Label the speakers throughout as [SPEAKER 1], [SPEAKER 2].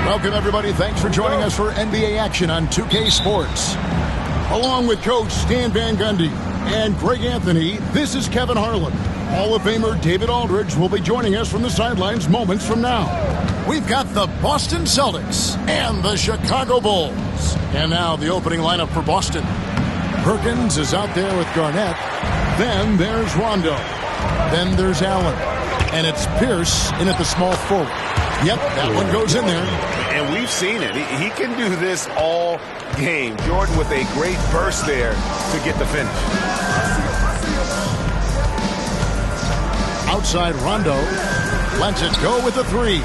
[SPEAKER 1] Welcome, everybody. Thanks for joining us for NBA action on 2K Sports. Along with Coach Stan Van Gundy and Greg Anthony, this is Kevin Harlan. Hall of Famer David Aldridge will be joining us from the sidelines moments from now. We've got the Boston Celtics and the Chicago Bulls. And now the opening lineup for Boston. Perkins is out there with Garnett. Then there's Rondo. Then there's Allen. And it's Pierce in at the small forward. Yep, that one goes in there.
[SPEAKER 2] And we've seen it. He can do this all game. Jordan with a great burst there to get the finish.
[SPEAKER 1] Outside Rondo. Lets it go with the three.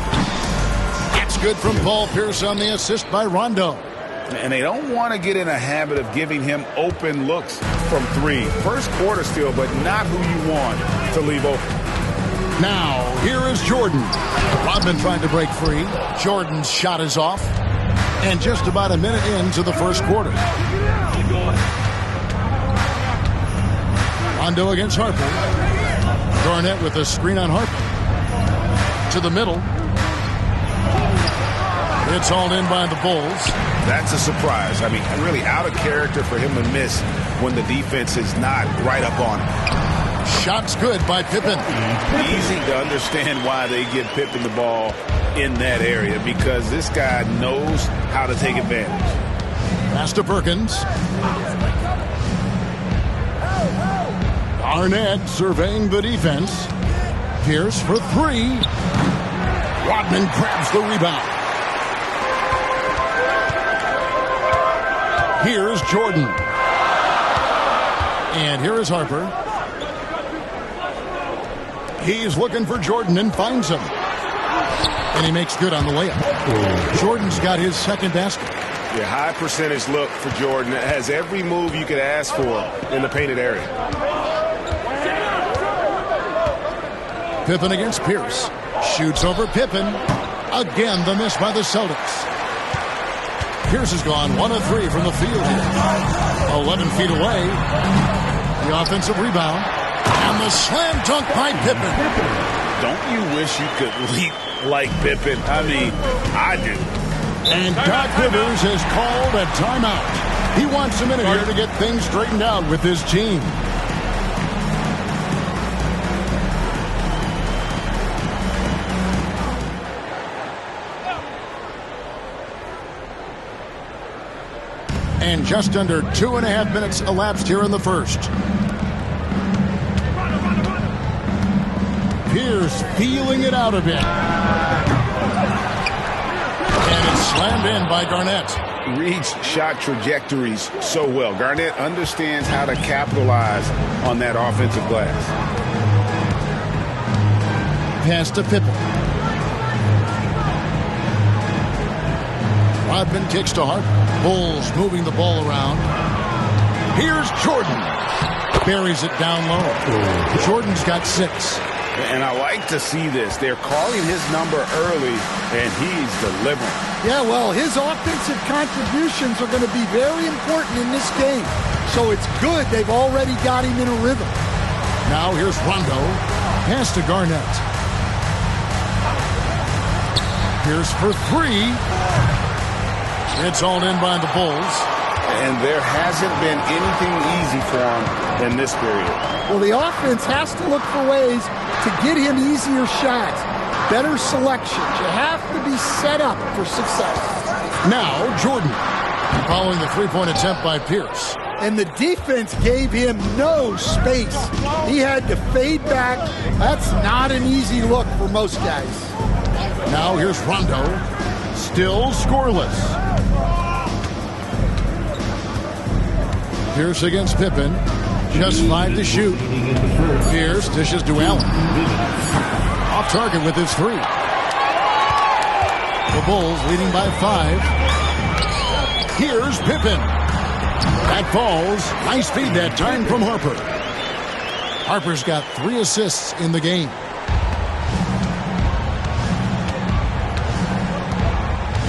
[SPEAKER 1] That's good from Paul Pierce on the assist by Rondo.
[SPEAKER 2] And they don't want to get in a habit of giving him open looks from three. First quarter still, but not who you want to leave open.
[SPEAKER 1] Now, here is Jordan. Rodman trying to break free. Jordan's shot is off. And just about a minute into the first quarter. Rondo against Harper. Garnett with a screen on Harper. To the middle. It's hauled in by the Bulls.
[SPEAKER 2] That's a surprise. I mean, really out of character for him to miss when the defense is not right up on him.
[SPEAKER 1] Shot's good by Pippen.
[SPEAKER 2] Easy to understand why they give Pippen the ball in that area, because this guy knows how to take advantage.
[SPEAKER 1] Pass to Perkins. Garnett surveying the defense. Pierce for three. Rodman grabs the rebound. Here's Jordan. And here is Harper. He's looking for Jordan and finds him. And he makes good on the layup. Jordan's got his second basket.
[SPEAKER 2] Yeah, high percentage look for Jordan. It has every move you could ask for in the painted area.
[SPEAKER 1] Pippen against Pierce. Shoots over Pippen. Again, the miss by the Celtics. Pierce has gone 1 of 3 from the field here. 11 feet away. The offensive rebound. And the slam dunk by Pippen.
[SPEAKER 2] Don't you wish you could leap like Pippen? I mean, I do.
[SPEAKER 1] And Doc Rivers has called a timeout. He wants a minute here to get things straightened out with his team. And just under 2.5 minutes elapsed here in the first. Pierce feeling it out a bit. And it's slammed in by Garnett.
[SPEAKER 2] Reads shot trajectories so well. Garnett understands how to capitalize on that offensive glass.
[SPEAKER 1] Pass to Pippen. Rodman kicks to Hart. Bulls moving the ball around. Here's Jordan. Buries it down low. Jordan's got 6.
[SPEAKER 2] And I like to see this. They're calling his number early, and he's delivering.
[SPEAKER 3] Yeah, well, his offensive contributions are going to be very important in this game. So it's good they've already got him in a rhythm.
[SPEAKER 1] Now here's Rondo. Pass to Garnett. Here's for 3. It's all in by the Bulls.
[SPEAKER 2] And there hasn't been anything easy for him in this period.
[SPEAKER 3] Well, the offense has to look for ways to get him easier shots, better selections. You have to be set up for success.
[SPEAKER 1] Now, Jordan, following the three-point attempt by Pierce.
[SPEAKER 3] And the defense gave him no space. He had to fade back. That's not an easy look for most guys.
[SPEAKER 1] Now here's Rondo, still scoreless. Pierce against Pippen. Just 5 to shoot. Pierce dishes to Allen. Off target with his 3. The Bulls leading by 5. Here's Pippen. That falls. Nice feed that time from Harper. Harper's got 3 assists in the game.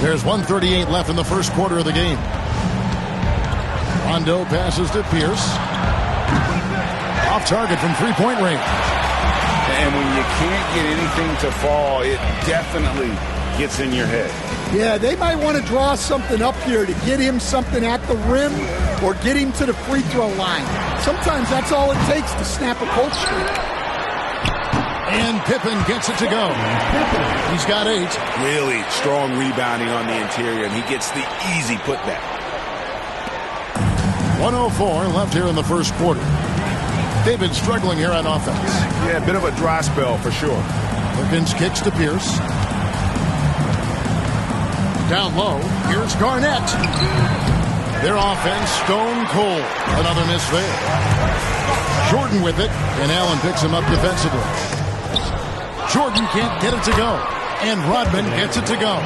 [SPEAKER 1] There's 1:38 left in the first quarter of the game. Rondo passes to Pierce. Off target from three-point range.
[SPEAKER 2] And when you can't get anything to fall, it definitely gets in your head.
[SPEAKER 3] Yeah, they might want to draw something up here to get him something at the rim or get him to the free throw line. Sometimes that's all it takes to snap a cold streak.
[SPEAKER 1] And Pippen gets it to go. He's got 8.
[SPEAKER 2] Really strong rebounding on the interior, and he gets the easy putback.
[SPEAKER 1] 1:04 left here in the first quarter. They've been struggling here on offense.
[SPEAKER 2] Yeah, a bit of a dry spell for sure.
[SPEAKER 1] Perkins kicks to Pierce. Down low, here's Garnett. Their offense stone cold. Another miss there. Jordan with it, and Allen picks him up defensively. Jordan can't get it to go, and Rodman gets it to go.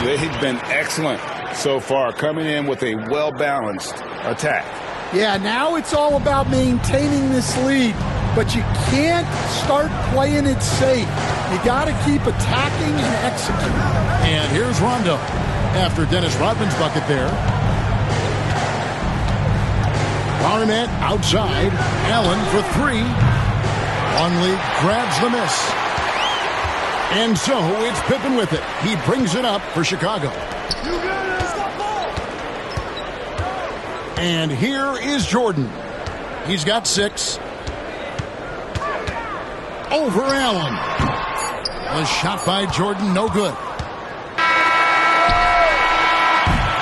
[SPEAKER 2] They've been excellent so far, coming in with a well-balanced attack.
[SPEAKER 3] Yeah, now it's all about maintaining this lead, but you can't start playing it safe. You got to keep attacking and executing.
[SPEAKER 1] And here's Rondo after Dennis Rodman's bucket there. Garnett outside. Allen for 3. Longley grabs the miss. And so it's Pippen with it. He brings it up for Chicago. And here is Jordan. He's got 6. Over Allen. A shot by Jordan, no good.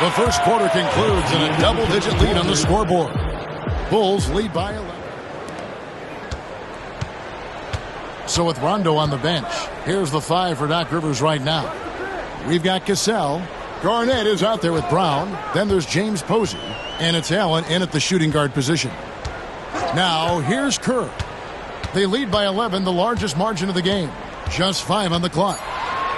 [SPEAKER 1] The first quarter concludes in a double-digit lead on the scoreboard. Bulls lead by 11. So with Rondo on the bench, here's the 5 for Doc Rivers right now. We've got Cassell. Garnett is out there with Brown. Then there's James Posey. And it's Allen in at the shooting guard position. Now here's Kerr. They lead by 11, the largest margin of the game. Just 5 on the clock.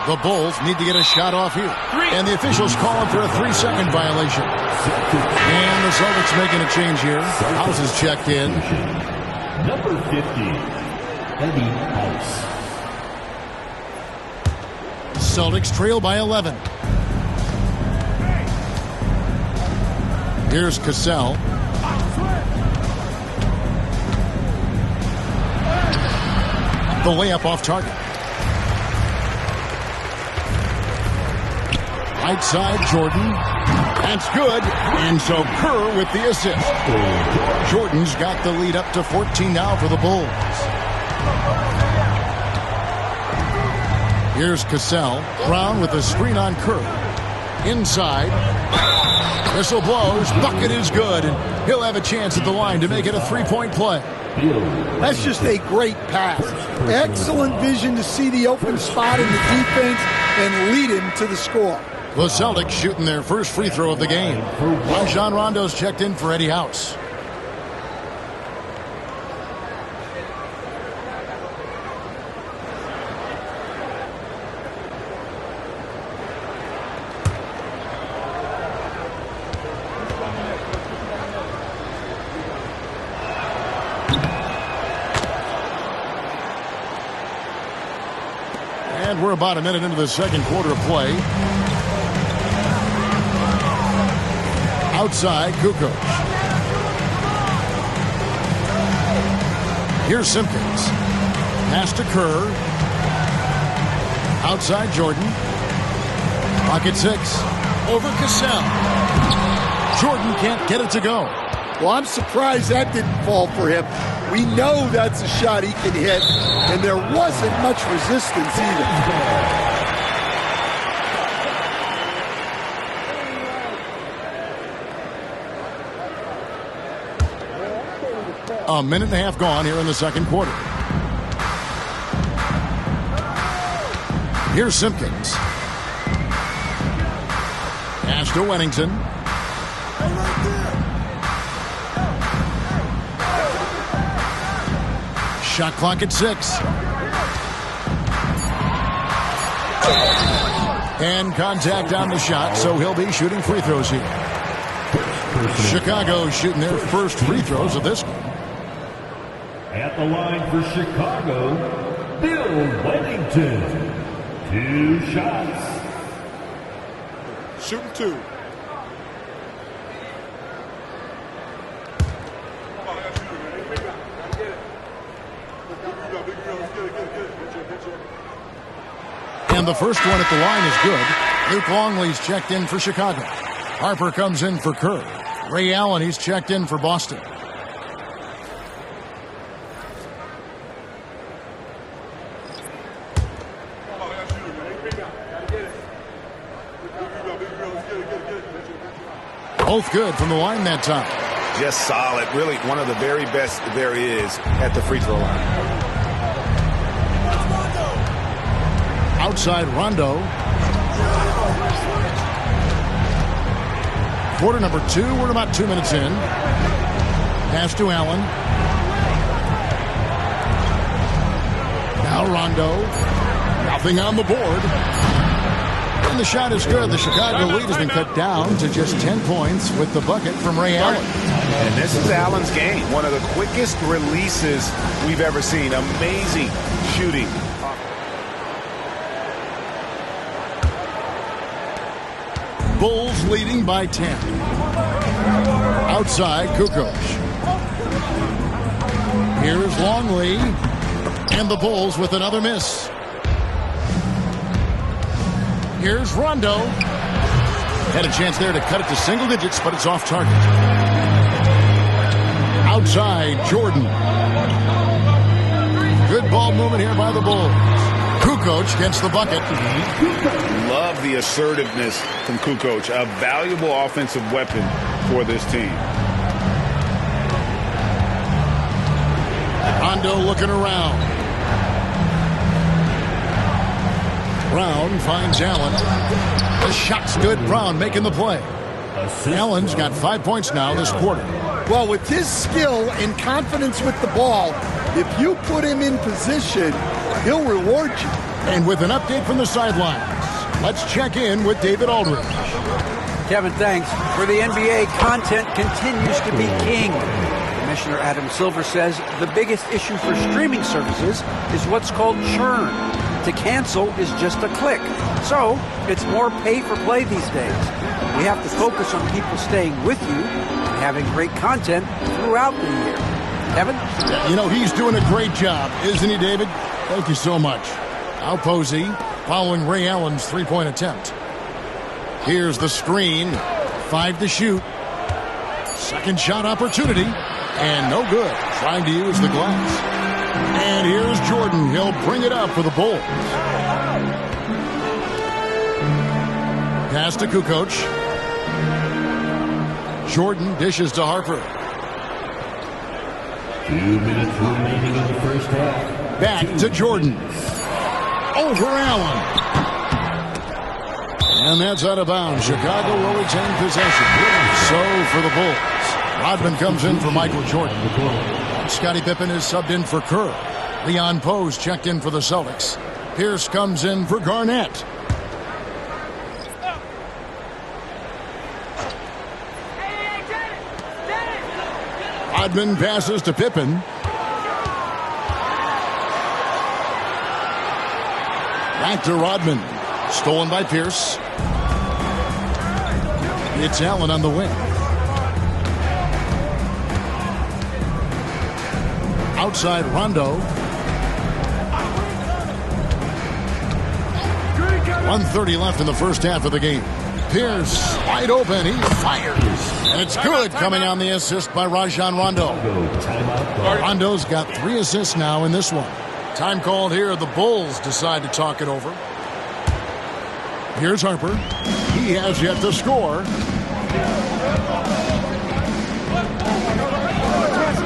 [SPEAKER 1] The Bulls need to get a shot off here. And the officials calling for a 3-second violation. And the Celtics making a change here. House is checked in.
[SPEAKER 4] Number 50, Eddie House.
[SPEAKER 1] Celtics trail by 11. Here's Cassell. The layup off target. Right side, Jordan. That's good. And so Kerr with the assist. Jordan's got the lead up to 14 now for the Bulls. Here's Cassell. Brown with a screen on Kerr. Inside. Whistle blows. Bucket is good. And he'll have a chance at the line to make it a 3-point play.
[SPEAKER 3] That's just a great pass. Excellent vision to see the open spot in the defense and lead him to the score.
[SPEAKER 1] The Celtics shooting their first free throw of the game. Rajon Rondo's checked in for Eddie House. And we're about a minute into the second quarter of play. Outside, Kukoc. Here's Simpkins. Pass to Kerr. Outside, Jordan. Pocket 6. Over Cassell. Jordan can't get it to go.
[SPEAKER 3] Well, I'm surprised that didn't fall for him. We know that's a shot he can hit, and there wasn't much resistance either.
[SPEAKER 1] A minute and a half gone here in the second quarter. Here's Simpkins. Pass to Wennington. Shot clock at 6. And contact on the shot, so he'll be shooting free throws here. Chicago shooting their first free throws of this game.
[SPEAKER 4] At the line for Chicago, Bill Wennington. 2 shots.
[SPEAKER 5] Shooting 2.
[SPEAKER 1] And And the first one at the line is good. Luke Longley's checked in for Chicago. Harper comes in for Kerr. Ray Allen, he's checked in for Boston. Both good from the line that time.
[SPEAKER 2] Just solid. Really one of the very best there is at the free throw line.
[SPEAKER 1] Outside Rondo. Quarter number 2. We're about 2 minutes in. Pass to Allen. Now Rondo. Nothing on the board. And the shot is good. The Chicago lead has been cut down to just 10 points with the bucket from Ray Allen.
[SPEAKER 2] And this is Allen's game. One of the quickest releases we've ever seen. Amazing shooting.
[SPEAKER 1] Bulls leading by 10. Outside, Kukoc. Here's Longley. And the Bulls with another miss. Here's Rondo. Had a chance there to cut it to single digits, but it's off target. Outside, Jordan. Good ball movement here by the Bulls. Kukoc gets the bucket.
[SPEAKER 2] Love the assertiveness from Kukoc. A valuable offensive weapon for this team.
[SPEAKER 1] Rondo looking around. Brown finds Allen. The shot's good. Brown making the play. Allen's got 5 points now this quarter.
[SPEAKER 3] Well, with his skill and confidence with the ball, if you put him in position, he'll reward you.
[SPEAKER 1] And with an update from the sidelines, let's check in with David Aldridge.
[SPEAKER 5] Kevin, thanks. For the NBA, content continues to be king. Commissioner Adam Silver says the biggest issue for streaming services is what's called churn. To cancel is just a click. So it's more pay for play these days. We have to focus on people staying with you and having great content throughout the year. Kevin?
[SPEAKER 1] You know, he's doing a great job, isn't he, David? Thank you so much. Al Posey following Ray Allen's three-point attempt. Here's the screen. 5 to shoot. Second shot opportunity. And no good. Trying to use the glass. And here's Jordan. He'll bring it up for the Bulls. Pass to Kukoc. Jordan dishes to Harper.
[SPEAKER 4] 2 minutes remaining in the first half.
[SPEAKER 1] Back to Jordan. Over Allen. And that's out of bounds. Chicago will retain possession. So for the Bulls. Rodman comes in for Michael Jordan. Scottie Pippen is subbed in for Kerr. Leon Poe's checked in for the Celtics. Pierce comes in for Garnett. Rodman passes to Pippen. Back to Rodman. Stolen by Pierce. It's Allen on the wing. Outside Rondo. 1:30 left in the first half of the game. Pierce wide open. He fires. And it's good coming on the assist by Rajon Rondo. Rondo's got 3 assists now in this one. Time called here. The Bulls decide to talk it over. Here's Harper. He has yet to score.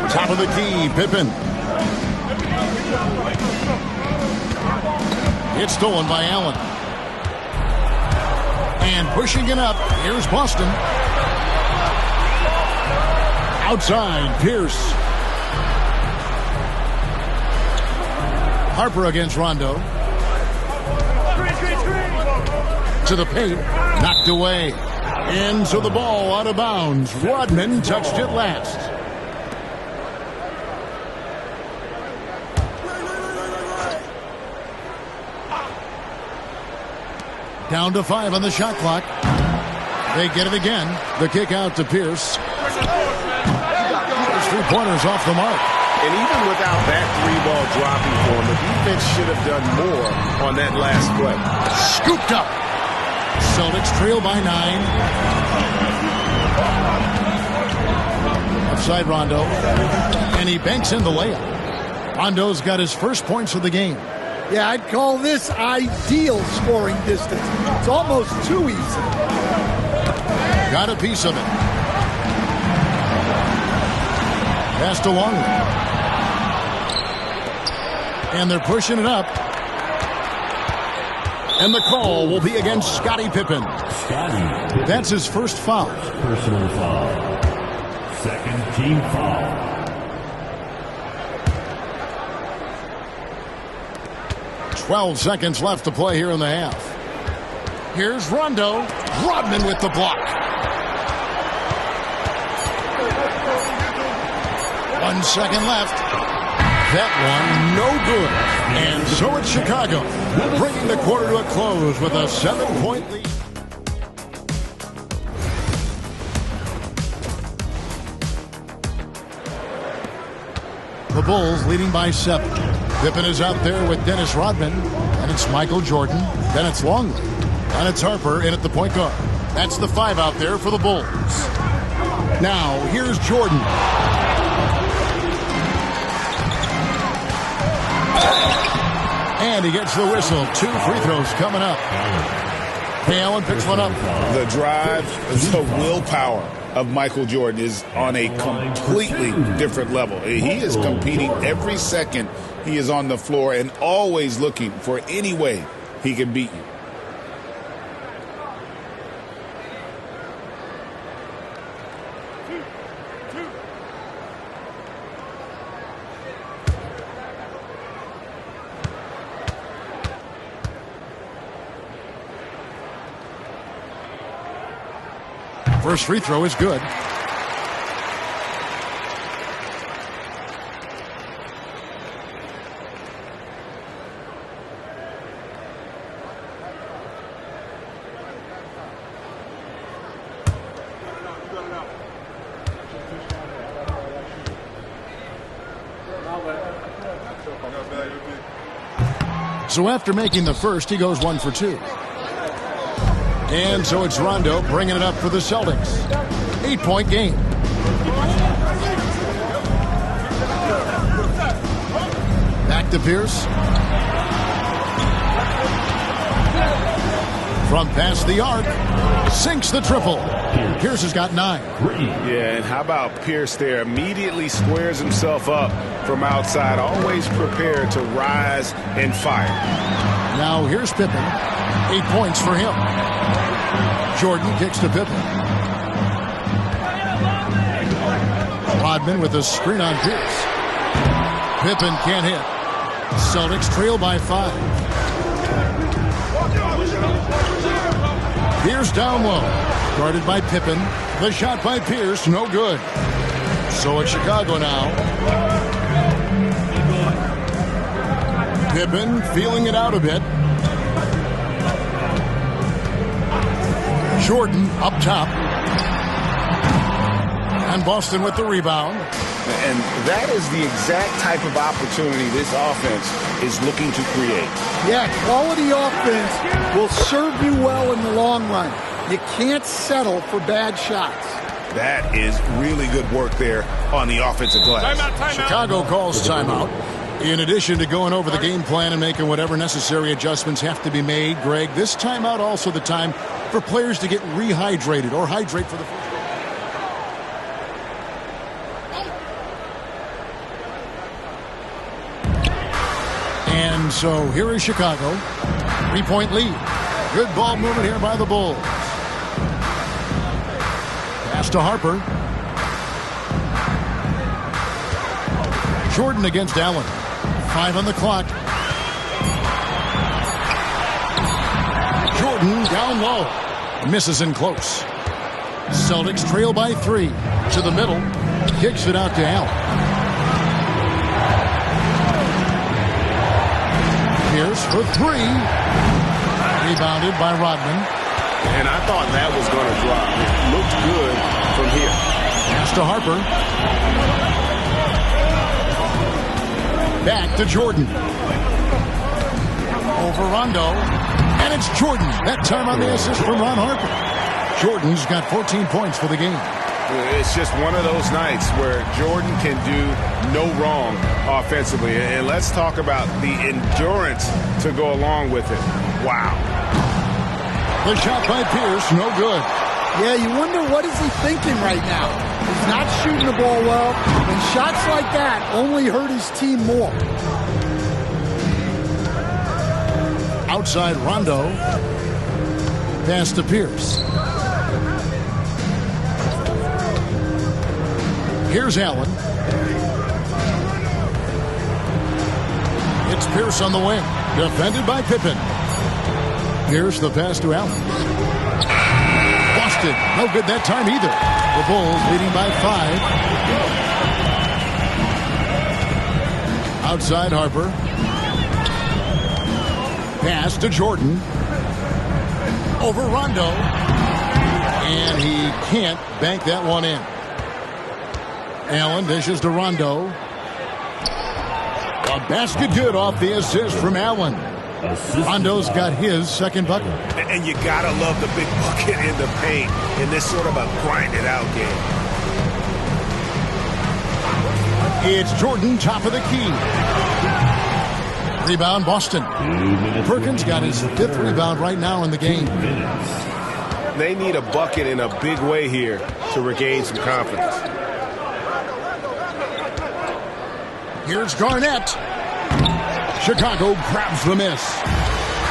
[SPEAKER 1] Top of the key, Pippen. It's stolen by Allen. And pushing it up, here's Boston. Outside, Pierce. Harper against Rondo. To the paint, knocked away. And so the ball out of bounds. Rodman touched it last. Down to 5 on the shot clock. They get it again. The kick out to Pierce. His 3-pointers off the mark.
[SPEAKER 2] And even without that three-ball dropping for him, the defense should have done more on that last play.
[SPEAKER 1] Scooped up. Celtics trail by 9. Outside Rondo. And he banks in the layup. Rondo's got his first points of the game.
[SPEAKER 3] Yeah, I'd call this ideal scoring distance. It's almost too easy.
[SPEAKER 1] Got a piece of it. Passed along. And they're pushing it up. And the call will be against Scottie Pippen.
[SPEAKER 4] Scottie.
[SPEAKER 1] That's his first foul.
[SPEAKER 4] Personal foul. Second team foul.
[SPEAKER 1] 12 seconds left to play here in the half. Here's Rondo. Rodman with the block. 1 second left. That one, no good. And so it's Chicago, bringing the quarter to a close with a 7-point lead. The Bulls leading by 7. Pippen is out there with Dennis Rodman, and it's Michael Jordan. Then it's Longley, and it's Harper in at the point guard. That's the 5 out there for the Bulls. Now, here's Jordan. And he gets the whistle. 2 free throws coming up. Ray Allen picks one up.
[SPEAKER 2] The drive, the willpower of Michael Jordan is on a completely different level. He is competing every second he is on the floor and always looking for any way he can beat you.
[SPEAKER 1] First free throw is good. So after making the first, he goes 1 for 2. And so it's Rondo bringing it up for the Celtics. 8-point game. Back to Pierce. From past the arc. Sinks the triple. Pierce has got 9.
[SPEAKER 2] Yeah, and how about Pierce there? Immediately squares himself up from outside. Always prepared to rise and fire.
[SPEAKER 1] Now here's Pippen. 8 points for him. Jordan kicks to Pippen. Rodman with a screen on Pierce. Pippen can't hit. Celtics trail by 5. Pierce down low. Guarded by Pippen. The shot by Pierce, no good. So it's Chicago now. Pippen feeling it out a bit. Jordan up top. And Boston with the rebound.
[SPEAKER 2] And that is the exact type of opportunity this offense is looking to create.
[SPEAKER 3] Yeah, quality offense will serve you well in the long run. You can't settle for bad shots.
[SPEAKER 2] That is really good work there on the offensive glass.
[SPEAKER 1] Timeout. Chicago calls timeout. In addition to going over the game plan and making whatever necessary adjustments have to be made, Greg, this timeout also the time for players to get rehydrated or hydrate for the first. And so here is Chicago. 3-point lead. Good ball movement here by the Bulls. Pass to Harper. Jordan against Allen. 5 on the clock. Jordan down low. Misses in close. Celtics trail by 3. To the middle. Kicks it out to Allen. Pierce for 3. Rebounded by Rodman.
[SPEAKER 2] And I thought that was going to drop. It looked good from here.
[SPEAKER 1] Pass to Harper. Back to Jordan. Over Rondo. And it's Jordan. That time on the assist from Ron Harper. Jordan's got 14 points for the game.
[SPEAKER 6] It's just one of those nights where Jordan can do no wrong offensively. And let's talk about the endurance to go along with it. Wow.
[SPEAKER 1] The shot by Pierce, no good.
[SPEAKER 3] Yeah, you wonder what is he thinking right now. He's not shooting the ball well, and shots like that only hurt his team more.
[SPEAKER 1] Outside Rondo. Pass to Pierce. Here's Allen. It's Pierce on the wing. Defended by Pippen. Pierce the pass to Allen. Busted. No good that time either. The Bulls leading by 5. Outside Harper. Pass to Jordan. Over Rondo. And he can't bank that one in. Allen dishes to Rondo. A basket good off the assist from Allen. Rondo's got his second bucket.
[SPEAKER 6] And you gotta love the big bucket in the paint in this sort of a grinded out game.
[SPEAKER 1] It's Jordan, top of the key. Rebound, Boston. Perkins got his 5th rebound right now in the game.
[SPEAKER 6] They need a bucket in a big way here to regain some confidence.
[SPEAKER 1] Here's Garnett. Chicago grabs the miss.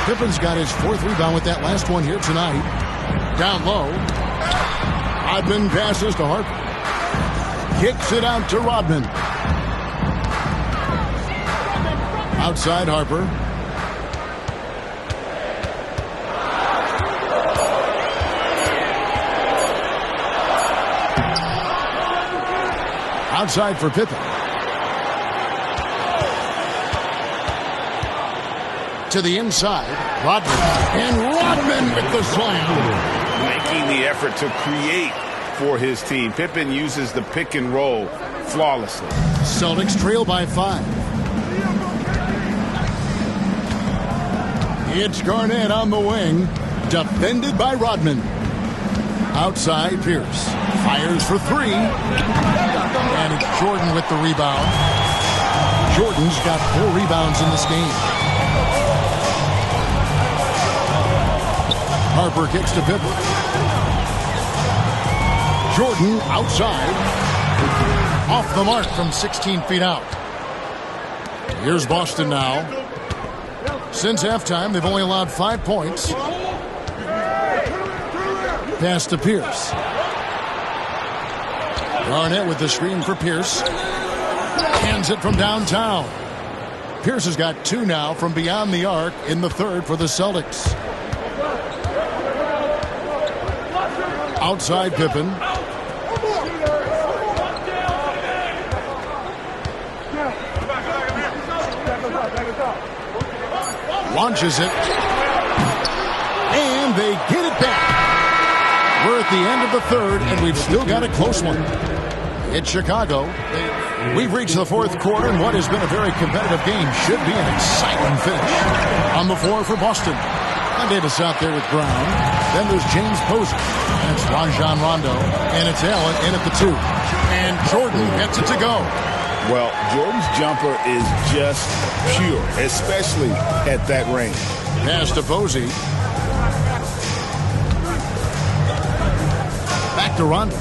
[SPEAKER 1] Pippen's got his 4th rebound with that last one here tonight. Down low. Rodman passes to Harper. Kicks it out to Rodman. Outside Harper. Outside for Pippen. To the inside, Rodman. And Rodman with the slam.
[SPEAKER 6] Making the effort to create for his team. Pippen uses the pick and roll flawlessly.
[SPEAKER 1] Celtics trail by 5. It's Garnett on the wing. Defended by Rodman. Outside Pierce. Fires for 3. And it's Jordan with the rebound. Jordan's got 4 rebounds in this game. Harper kicks to Pippen. Jordan outside. Off the mark from 16 feet out. Here's Boston now. Since halftime, they've only allowed 5 points. Pass to Pierce. Garnett with the screen for Pierce. Hands it from downtown. Pierce has got 2 now from beyond the arc in the 3rd for the Celtics. Outside Pippen. Launches it. And they get it back. We're at the end of the 3rd, and we've still got a close one. It's Chicago. We've reached the 4th quarter, and what has been a very competitive game should be an exciting finish. On the floor for Boston. Davis out there with Brown. Then there's James Posey. And it's Rajon Rondo. And it's Allen in at the 2. And Jordan gets it to go.
[SPEAKER 2] Well, Jordan's jumper is just pure, especially at that range.
[SPEAKER 1] Pass to Posey. Back to Rondo.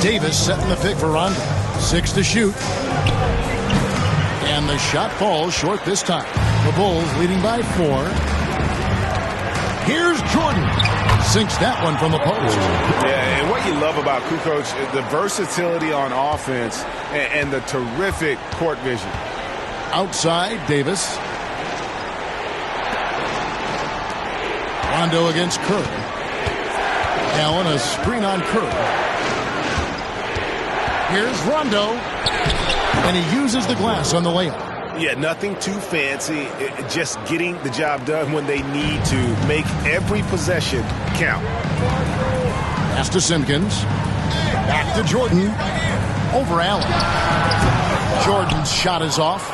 [SPEAKER 1] Davis setting the pick for Rondo. 6 to shoot. And the shot falls short this time. The Bulls leading by 4. Here's Jordan. Sinks that one from the post.
[SPEAKER 6] Yeah, and what you love about Kukoc, the versatility on offense and the terrific court vision.
[SPEAKER 1] Outside, Davis. Rondo against Kerr. Allen, a screen on Kerr. Here's Rondo. And he uses the glass on the layup.
[SPEAKER 6] Yeah, nothing too fancy. Just getting the job done when they need to. Make every possession count.
[SPEAKER 1] Pass to Simpkins. Back to Jordan. over Allen. Jordan's shot is off.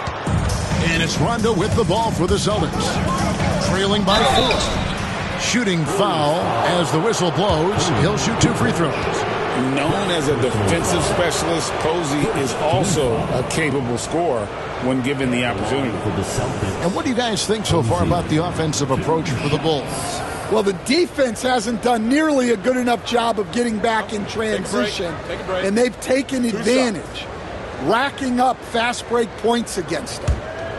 [SPEAKER 1] And it's Rondo with the ball for the Celtics. Trailing by 4. Shooting foul as the whistle blows. He'll shoot 2 free throws.
[SPEAKER 2] Known as a defensive specialist, Posey is also a capable scorer when given the opportunity.
[SPEAKER 1] And what do you guys think so far about the offensive approach for the Bulls?
[SPEAKER 3] Well, the defense hasn't done nearly a good enough job of getting back in transition, and they've taken advantage, racking up fast break points against them.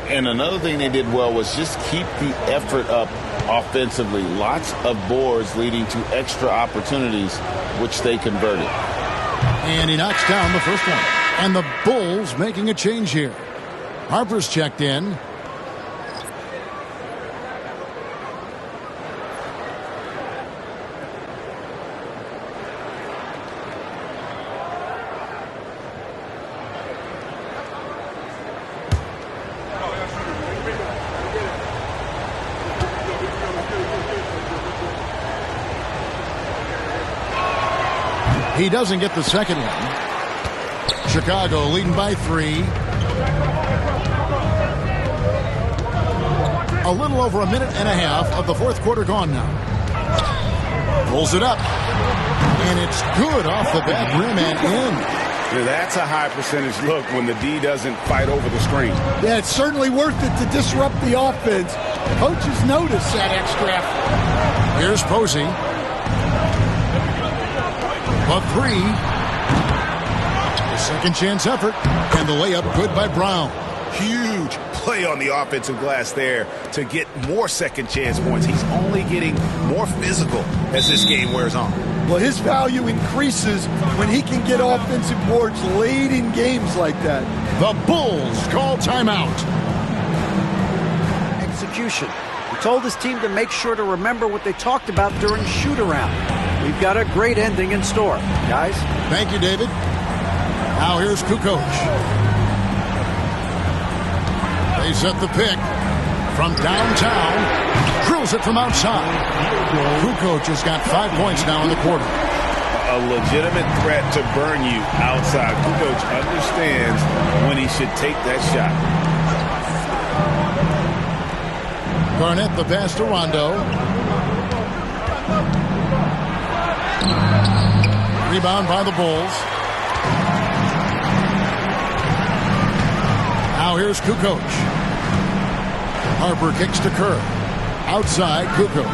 [SPEAKER 7] And another thing they did well was just keep the effort up offensively. Lots of boards leading to extra opportunities, which they converted.
[SPEAKER 1] And he knocks down the first one. And the Bulls making a change here. Harper's checked in. He doesn't get the second one. Chicago leading by 3. A little over a minute and a half of the fourth quarter gone now. Pulls it up. And it's good off the back rim and in.
[SPEAKER 6] Yeah, that's a high percentage look when the D doesn't fight over the screen.
[SPEAKER 3] Yeah, it's certainly worth it to disrupt the offense. Coaches notice that extra effort.
[SPEAKER 1] Here's Posey. A 3. A second chance effort. And the layup good by Brown.
[SPEAKER 2] Huge play on the offensive glass there to get more second chance points. He's only getting more physical as this game wears on.
[SPEAKER 3] Well, his value increases when he can get offensive boards late in games like that.
[SPEAKER 1] The Bulls call timeout.
[SPEAKER 5] Execution. He told his team to make sure to remember what they talked about during shoot-around. We've got a great ending in store, guys.
[SPEAKER 1] Thank you, David. Now here's Kukoc. They set the pick from downtown. Drills it from outside. Kukoc has got 5 points now in the quarter.
[SPEAKER 2] A legitimate threat to burn you outside. Kukoc understands when he should take that shot.
[SPEAKER 1] Garnett the pass to Rondo. Rebound by the Bulls. Now here's Kukoc. Harper kicks to Kerr. Outside, Kukoc.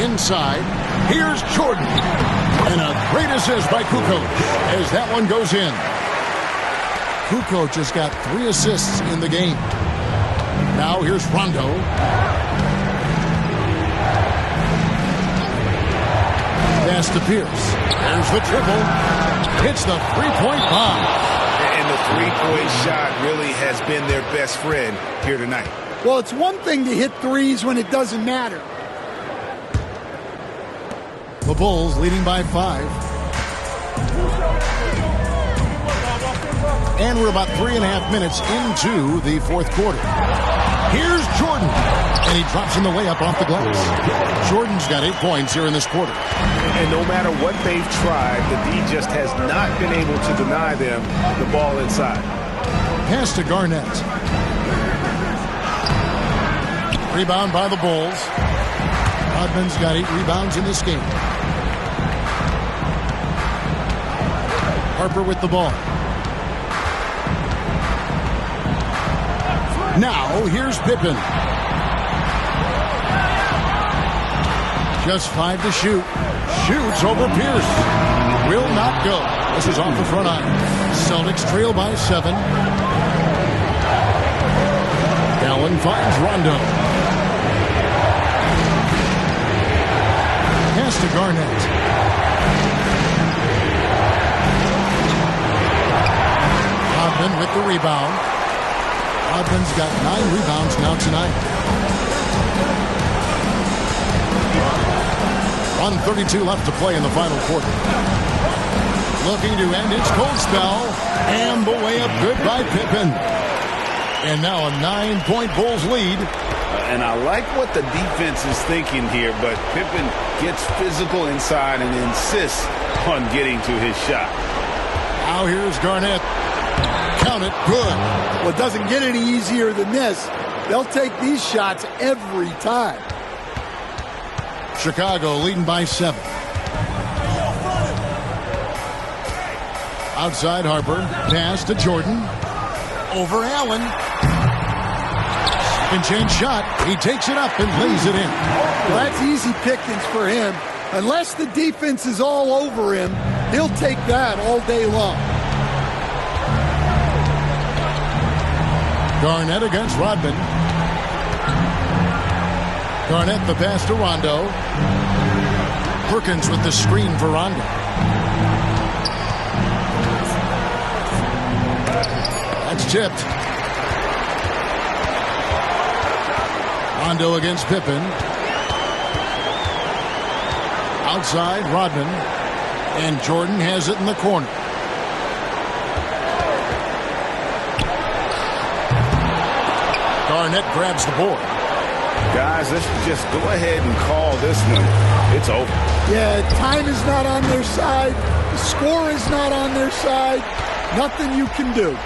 [SPEAKER 1] Inside, here's Jordan. And a great assist by Kukoc as that one goes in. Kukoc has got 3 assists in the game. Now here's Rondo. Pass to Pierce. There's the triple. Hits the three-point bomb.
[SPEAKER 2] And the three-point shot really has been their best friend here tonight.
[SPEAKER 3] Well, it's one thing to hit threes when it doesn't matter.
[SPEAKER 1] The Bulls leading by 5. And we're about 3.5 minutes into the fourth quarter. Here's Jordan. And he drops in the layup off the glass. Jordan's got 8 points here in this quarter.
[SPEAKER 6] And no matter what they've tried, the D just has not been able to deny them the ball inside.
[SPEAKER 1] Pass to Garnett. Rebound by the Bulls. Rodman's got 8 rebounds in this game. Harper with the ball. Now, here's Pippen. Just 5 to shoot. Shoots over Pierce. Will not go. This is off the front iron. Celtics trail by 7. Allen finds Rondo. Pass to Garnett. Rodman with the rebound. Rodman's got 9 rebounds now tonight. 1:32 left to play in the final quarter. Looking to end its cold spell. And the layup good by Pippen. And now a 9-point Bulls lead.
[SPEAKER 2] And I like what the defense is thinking here, but Pippen gets physical inside and insists
[SPEAKER 6] on getting to his shot.
[SPEAKER 1] Now here's Garnett. Count it, good.
[SPEAKER 3] Well, it doesn't get any easier than this. They'll take these shots every time.
[SPEAKER 1] Chicago leading by 7. Outside Harper. Pass to Jordan. Over Allen. Spin change shot. He takes it up and lays it in.
[SPEAKER 3] Well, that's easy pickings for him. Unless the defense is all over him, he'll take that all day long.
[SPEAKER 1] Garnett against Rodman. Garnett the pass to Rondo. Perkins with the screen for Rondo. That's tipped. Rondo against Pippen. Outside Rodman. And Jordan has it in the corner. Garnett grabs the board.
[SPEAKER 6] Guys, let's just go ahead and call this one. It's over.
[SPEAKER 3] Yeah, time is not on their side. The score is not on their side. Nothing you can do.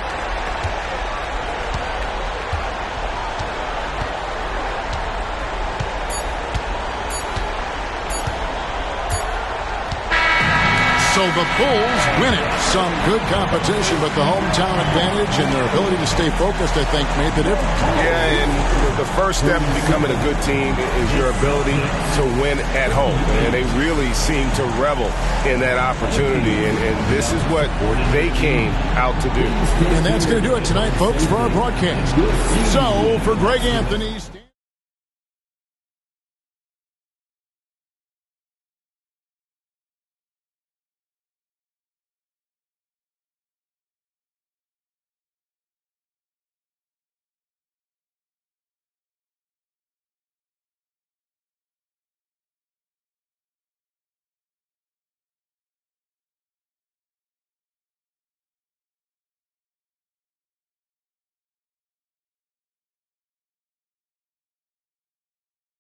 [SPEAKER 1] So the Bulls win it. Some good competition, but the hometown advantage and their ability to stay focused, I think, made the difference.
[SPEAKER 6] Yeah, and the first step in becoming a good team is your ability to win at home. And they really seem to revel in that opportunity. And this is what they came out to do.
[SPEAKER 1] And that's going to do it tonight, folks, for our broadcast. So, for Greg Anthony...